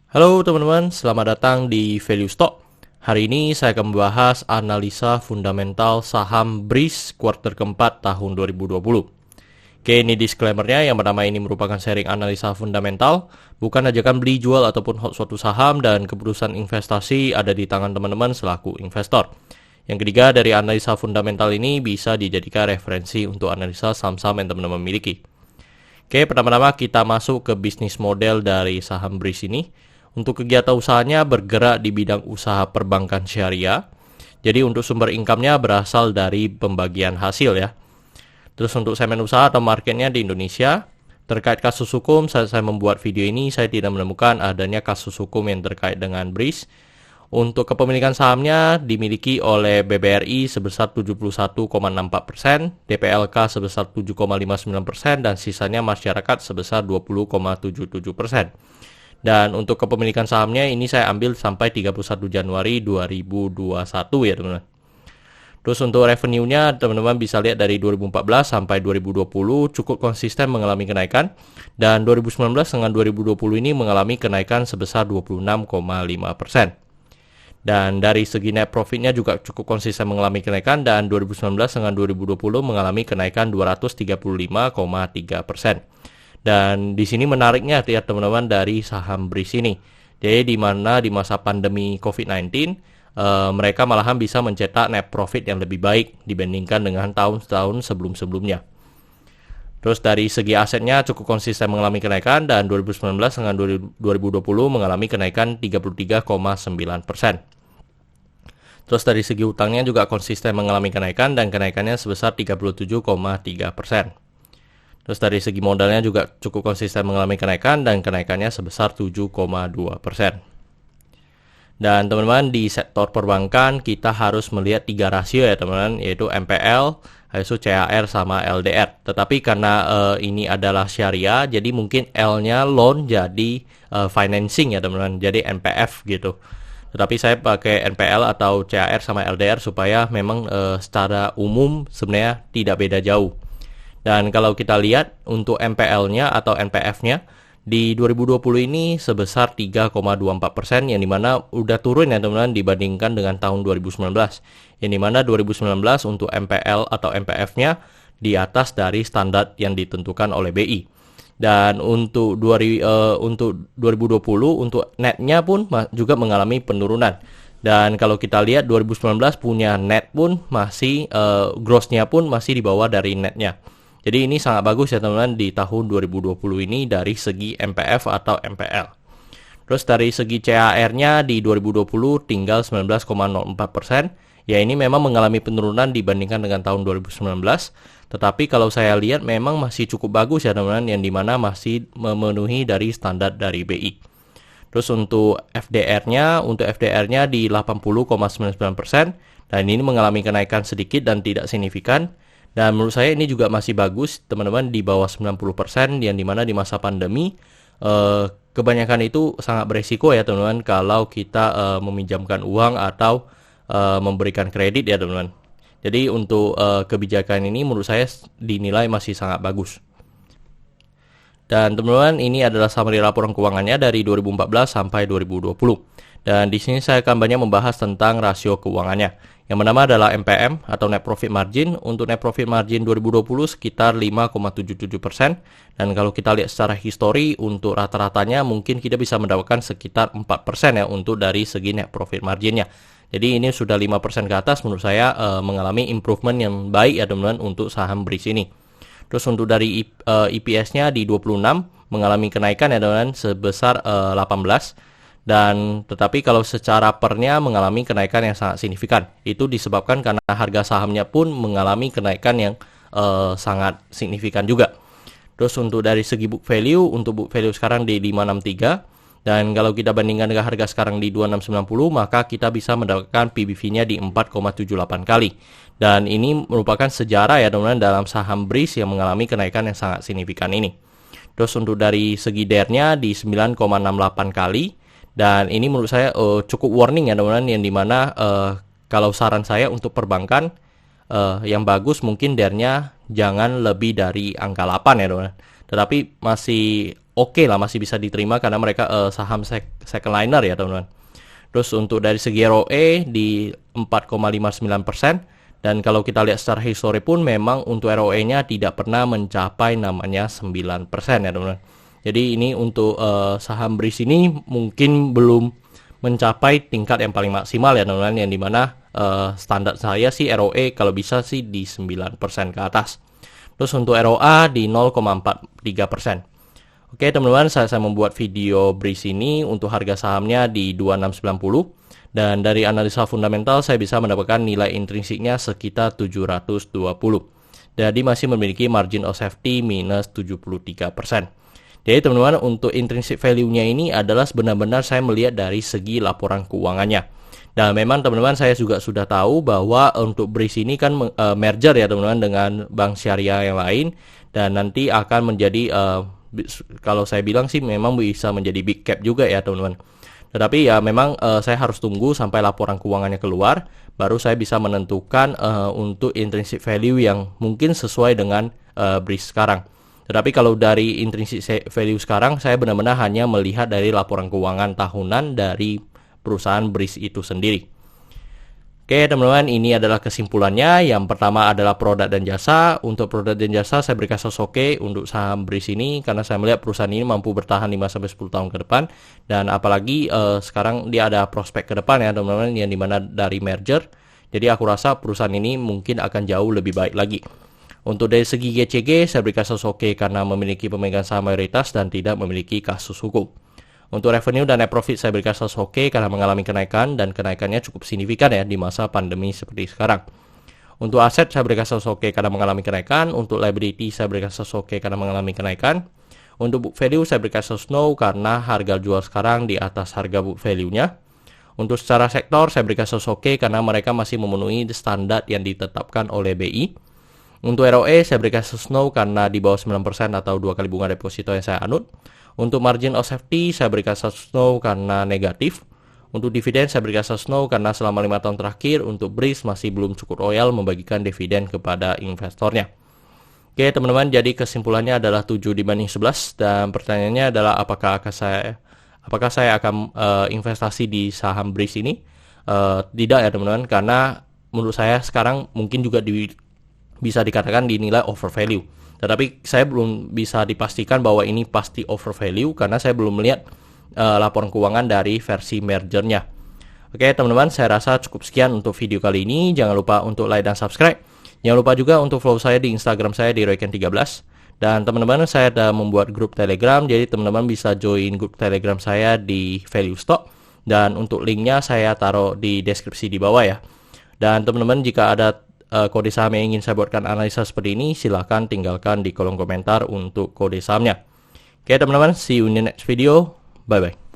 Halo teman-teman, selamat datang di Value Stock. Hari ini saya akan membahas analisa fundamental saham BRIS kuartal keempat tahun 2020. Oke, ini disclaimer-nya. Yang pertama, ini merupakan sharing analisa fundamental, bukan ajakan beli, jual, ataupun hold suatu saham, dan keputusan investasi ada di tangan teman-teman selaku investor. Yang ketiga, dari analisa fundamental ini bisa dijadikan referensi untuk analisa saham-saham yang teman-teman miliki. Oke, pertama-tama kita masuk ke bisnis model dari saham BRIS ini. Untuk kegiatan usahanya bergerak di bidang usaha perbankan syariah. Jadi untuk sumber income-nya berasal dari pembagian hasil ya. Terus untuk segmen usaha atau marketnya di Indonesia, terkait kasus hukum, saat saya membuat video ini saya tidak menemukan adanya kasus hukum yang terkait dengan BRIS. Untuk kepemilikan sahamnya dimiliki oleh BBRI sebesar 71,64%, DPLK sebesar 7,59%, dan sisanya masyarakat sebesar 20,77%. Dan untuk kepemilikan sahamnya ini saya ambil sampai 31 Januari 2021 ya teman-teman. Terus untuk revenue-nya teman-teman bisa lihat dari 2014 sampai 2020 cukup konsisten mengalami kenaikan. Dan 2019 dengan 2020 ini mengalami kenaikan sebesar 26,5%. Dan dari segi net profit-nya juga cukup konsisten mengalami kenaikan. Dan 2019 dengan 2020 mengalami kenaikan 235,3%. Dan di sini menariknya lihat teman-teman dari saham BRIS ini. Jadi di mana di masa pandemi COVID-19 mereka malahan bisa mencetak net profit yang lebih baik dibandingkan dengan tahun-tahun sebelum-sebelumnya. Terus dari segi asetnya cukup konsisten mengalami kenaikan dan 2019 dengan 2020 mengalami kenaikan 33,9%. Terus dari segi utangnya juga konsisten mengalami kenaikan dan kenaikannya sebesar 37,3%. Terus dari segi modalnya juga cukup konsisten mengalami kenaikan dan kenaikannya sebesar 7,2%. Dan teman-teman di sektor perbankan kita harus melihat 3 rasio ya teman-teman, yaitu MPL, yaitu CAR sama LDR. Tetapi karena ini adalah syariah, jadi mungkin L-nya loan jadi financing ya teman-teman, jadi NPF gitu. Tetapi saya pakai NPL atau CAR sama LDR supaya memang secara umum sebenarnya tidak beda jauh. Dan kalau kita lihat untuk MPL-nya atau NPF-nya di 2020 ini sebesar 3,24%, yang dimana udah turun ya teman-teman dibandingkan dengan tahun 2019. Yang dimana 2019 untuk MPL atau MPF-nya di atas dari standar yang ditentukan oleh BI. Dan untuk 2020 untuk netnya pun juga mengalami penurunan. Dan kalau kita lihat 2019 punya net pun masih gross-nya pun masih di bawah dari netnya. Jadi ini sangat bagus ya teman-teman di tahun 2020 ini dari segi MPF atau MPL. Terus dari segi CAR-nya di 2020 tinggal 19,04%. Ya ini memang mengalami penurunan dibandingkan dengan tahun 2019. Tetapi kalau saya lihat memang masih cukup bagus ya teman-teman, yang dimana masih memenuhi dari standar dari BI. Terus untuk FDR-nya di 80,99%. Dan ini mengalami kenaikan sedikit dan tidak signifikan. Dan menurut saya ini juga masih bagus teman-teman di bawah 90%, yang dimana di masa pandemi kebanyakan itu sangat beresiko ya teman-teman kalau kita meminjamkan uang atau memberikan kredit ya teman-teman. Jadi untuk kebijakan ini menurut saya dinilai masih sangat bagus. Dan teman-teman ini adalah summary laporan keuangannya dari 2014 sampai 2020. Dan di sini saya akan banyak membahas tentang rasio keuangannya. Yang pertama adalah NPM atau Net Profit Margin. Untuk Net Profit Margin 2020 sekitar 5,77%. Dan kalau kita lihat secara histori untuk rata-ratanya mungkin kita bisa mendapatkan sekitar 4% ya untuk dari segi Net Profit Marginnya. Jadi ini sudah 5% ke atas menurut saya mengalami improvement yang baik ya teman-teman untuk saham BRIS ini. Terus untuk dari EPS-nya di 26 mengalami kenaikan ya teman-teman sebesar 18. Dan tetapi kalau secara pernya mengalami kenaikan yang sangat signifikan. Itu disebabkan karena harga sahamnya pun mengalami kenaikan yang sangat signifikan juga. Terus untuk dari segi book value, untuk book value sekarang di 563. Dan kalau kita bandingkan dengan harga sekarang di 2690, maka kita bisa mendapatkan PBV-nya di 4,78 kali. Dan ini merupakan sejarah ya teman-teman dalam saham BRIS yang mengalami kenaikan yang sangat signifikan ini. Terus untuk dari segi DER-nya di 9,68 kali. Dan ini menurut saya cukup warning ya teman-teman, yang dimana kalau saran saya untuk perbankan yang bagus mungkin DER-nya jangan lebih dari angka 8 ya teman-teman. Tetapi masih oke lah, masih bisa diterima karena mereka saham second liner ya teman-teman. Terus untuk dari segi ROE di 4,59%. Dan kalau kita lihat secara histori pun memang untuk ROE-nya tidak pernah mencapai namanya 9% ya teman-teman. Jadi ini untuk saham BRIS ini mungkin belum mencapai tingkat yang paling maksimal ya teman-teman, yang dimana standar saya sih ROE kalau bisa sih di 9% ke atas. Terus untuk ROA di 0,43%. Oke teman-teman, saya membuat video BRIS ini untuk harga sahamnya di 2690. Dan dari analisa fundamental saya bisa mendapatkan nilai intrinsiknya sekitar 720. Jadi masih memiliki margin of safety minus 73%. Jadi teman-teman, untuk intrinsic value-nya ini adalah benar-benar saya melihat dari segi laporan keuangannya. Dan memang teman-teman saya juga sudah tahu bahwa untuk BRIS ini kan merger ya teman-teman dengan bank syariah yang lain. Dan nanti akan menjadi, kalau saya bilang sih memang bisa menjadi big cap juga ya teman-teman. Tetapi ya memang saya harus tunggu sampai laporan keuangannya keluar, baru saya bisa menentukan untuk intrinsic value yang mungkin sesuai dengan BRIS sekarang. Tetapi kalau dari intrinsic value sekarang, saya benar-benar hanya melihat dari laporan keuangan tahunan dari perusahaan BRIS itu sendiri. Oke teman-teman, ini adalah kesimpulannya. Yang pertama adalah produk dan jasa. Untuk produk dan jasa saya berikan oke untuk saham BRIS ini karena saya melihat perusahaan ini mampu bertahan 5-10 tahun ke depan. Dan apalagi sekarang dia ada prospek ke depan ya teman-teman, yang dimana dari merger. Jadi aku rasa perusahaan ini mungkin akan jauh lebih baik lagi. Untuk dari segi GCG saya berikan oke karena memiliki pemegang saham mayoritas dan tidak memiliki kasus hukum. Untuk revenue dan net profit saya berikan oke karena mengalami kenaikan dan kenaikannya cukup signifikan ya di masa pandemi seperti sekarang. Untuk aset saya berikan oke karena mengalami kenaikan. Untuk liability saya berikan oke karena mengalami kenaikan. Untuk book value saya berikan no karena harga jual sekarang di atas harga book value-nya. Untuk secara sektor saya berikan oke karena mereka masih memenuhi standar yang ditetapkan oleh BI. Untuk ROE saya berikan no karena di bawah 9% atau 2 kali bunga deposito yang saya anut. Untuk margin of safety saya berikan no karena negatif. Untuk dividen saya berikan no karena selama 5 tahun terakhir untuk BRIS masih belum cukup loyal membagikan dividen kepada investornya. Oke teman-teman, jadi kesimpulannya adalah 7/11 dan pertanyaannya adalah apakah saya akan investasi di saham BRIS ini? Tidak ya teman-teman, karena menurut saya sekarang mungkin juga bisa dikatakan dinilai over value. Tetapi saya belum bisa dipastikan bahwa ini pasti over value karena saya belum melihat laporan keuangan dari versi mergernya. Oke teman-teman, saya rasa cukup sekian untuk video kali ini. Jangan lupa untuk like dan subscribe. Jangan lupa juga untuk follow saya di Instagram saya di Royken13. Dan teman-teman, saya ada membuat grup Telegram. Jadi teman-teman bisa join grup Telegram saya di Value Stock. Dan untuk linknya saya taruh di deskripsi di bawah ya. Dan teman-teman, jika ada kode saham yang ingin saya buatkan analisa seperti ini, silahkan tinggalkan di kolom komentar untuk kode sahamnya. Oke teman-teman, see you in the next video. Bye bye.